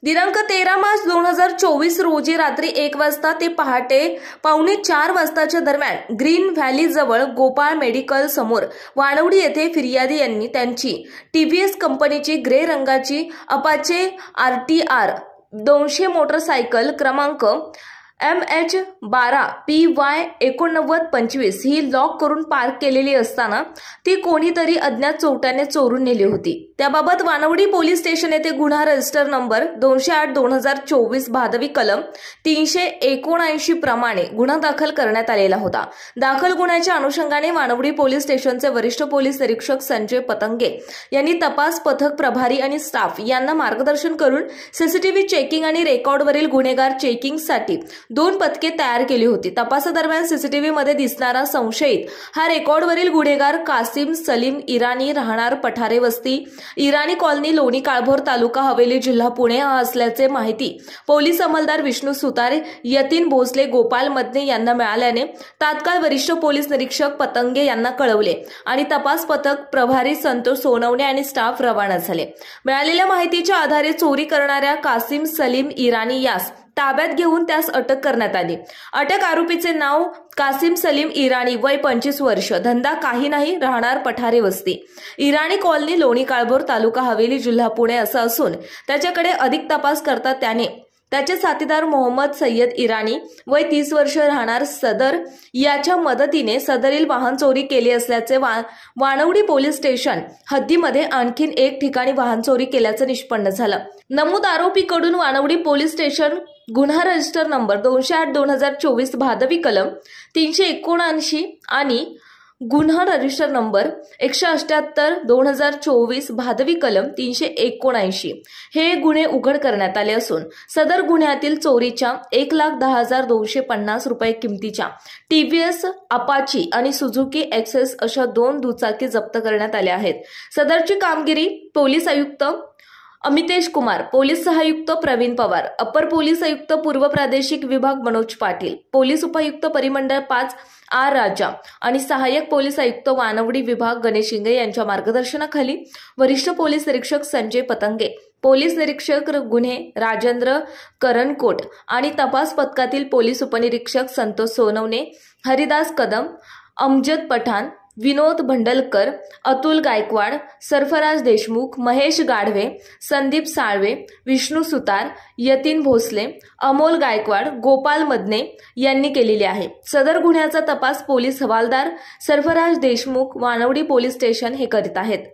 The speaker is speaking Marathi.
दिनांक 13 मार्च 2024 रोजी रात्री 1 वाजता ते पहाटे 3:45 वाजताच्या दरम्यान ग्रीन व्हॅली जवळ गोपाळ मेडिकल समोर वानवडी येथे फिर्यादी यांनी त्यांची टीव्हीएस कंपनीची ग्रे रंगाची अपाचे RTR 200 मोटरसायकल क्रमांक MH12PY8925 ही लॉक करून पार्क केलेली असताना ती कोणीतरी अज्ञात चोरट्याने चोरून नेली होती। त्याबाबत वानवडी पोलीस स्टेशन येथे गुन्हा रजिस्टर नंबर 208/2024 भादवी कलम 379 प्रमाणे गुन्हा दाखल करण्यात आलेला होता। दाखल गुन्ह्याच्या अनुषंगाने वानवडी पोलीस स्टेशनचे वरिष्ठ पोलीस निरीक्षक संजय पतंगे यांनी तपास पथक प्रभारी आणि स्टाफ यांना मार्गदर्शन करून सीसीटीव्ही चेकिंग आणि रेकॉर्डवरील गुन्हेगार चेकिंगसाठी 2 पथके तयार केली होती। तपासादरम्यान सीसीटीव्ही मध्ये दिसणारा संशयित हा रेकॉर्डवरील गुन्हेगार कासिम सलीम इराणी राहणार पठारे वस्ती इराणी कॉलनी लोणी काळभोर तालुका हवेली जिल्हा पुणे हा असल्याचे माहिती पोलीस अंमलदार विष्णू सुतार यतीन भोसले गोपाल मदने यांना मिळाल्याने तात्काळ वरिष्ठ पोलीस निरीक्षक पतंगे यांना कळवले आणि तपास पथक प्रभारी संतोष सोनवणे आणि स्टाफ रवाना झाले। मिळालेल्या माहितीच्या आधारे चोरी करणाऱ्या कासिम सलीम इराणी यास ताब्यात घेऊन त्यास अटक करण्यात आली। अटक आरोपीचे नाव कासिम सलीम इराणी वय 25 वर्ष धंदा काही नाही राहणार पठारे वस्ती इराणी कॉलनी लोणी काळभोर तालुका हवेली जिल्हा पुणे असं असून त्याच्याकडे अधिक तपास करता त्याने त्याचे साथीदार मोहम्मद सय्यद इराणी वय 30 वर्ष राहणार सदर याच्या मदतीने सदरील वाहन चोरी केली असल्याचे वानवडी पोलीस स्टेशन हद्दीमध्ये आणखीन एक ठिकाणी वाहन चोरी केल्याचं निष्पन्न झालं। नमूद आरोपीकडून वानवडी पोलीस स्टेशन गुन्हा रजिस्टर नंबर 208/2024 भादवी कलम 379 आणि गुन्हा रजिस्टर नंबर 178/2024 भादवी कलम 379 हे गुन्हे उघड करण्यात आले असून सदर गुन्ह्यातील चोरीच्या 1,10,250 रुपये किमतीच्या टीव्हीएस अपाची आणि सुझुकी एक्सेस अशा 2 दुचाकी जप्त करण्यात आल्या आहेत। सदरची कामगिरी पोलीस आयुक्त अमितेश कुमार, पोलीस सहायुक्त प्रवीण पवार, अपर पोलीस आयुक्त पूर्व प्रादेशिक विभाग मनोज पाटील, पोलीस उपायुक्त परिमंडळ 5 R राजा आणि सहाय्यक पोलीस आयुक्त वानवडी विभाग गणेश शिंगे यांच्या मार्गदर्शनाखाली वरिष्ठ पोलीस निरीक्षक संजय पतंगे, पोलीस निरीक्षक गुन्हे राजेंद्र करणकोट आणि तपास पथकातील पोलीस उपनिरीक्षक संतोष सोनवणे, हरिदास कदम, अमजद पठाण, विनोद भंडलकर, अतुल गायकवाड, सरफराज देशमुख, महेश गाढवे, संदीप साळवे, विष्णू सुतार, यतीन भोसले, अमोल गायकवाड, गोपाल मदने यांनी केलेली आहे। सदर गुन्ह्याचा तपास पोलीस हवालदार सरफराज देशमुख वानवडी पोलीस स्टेशन हे करीत आहेत।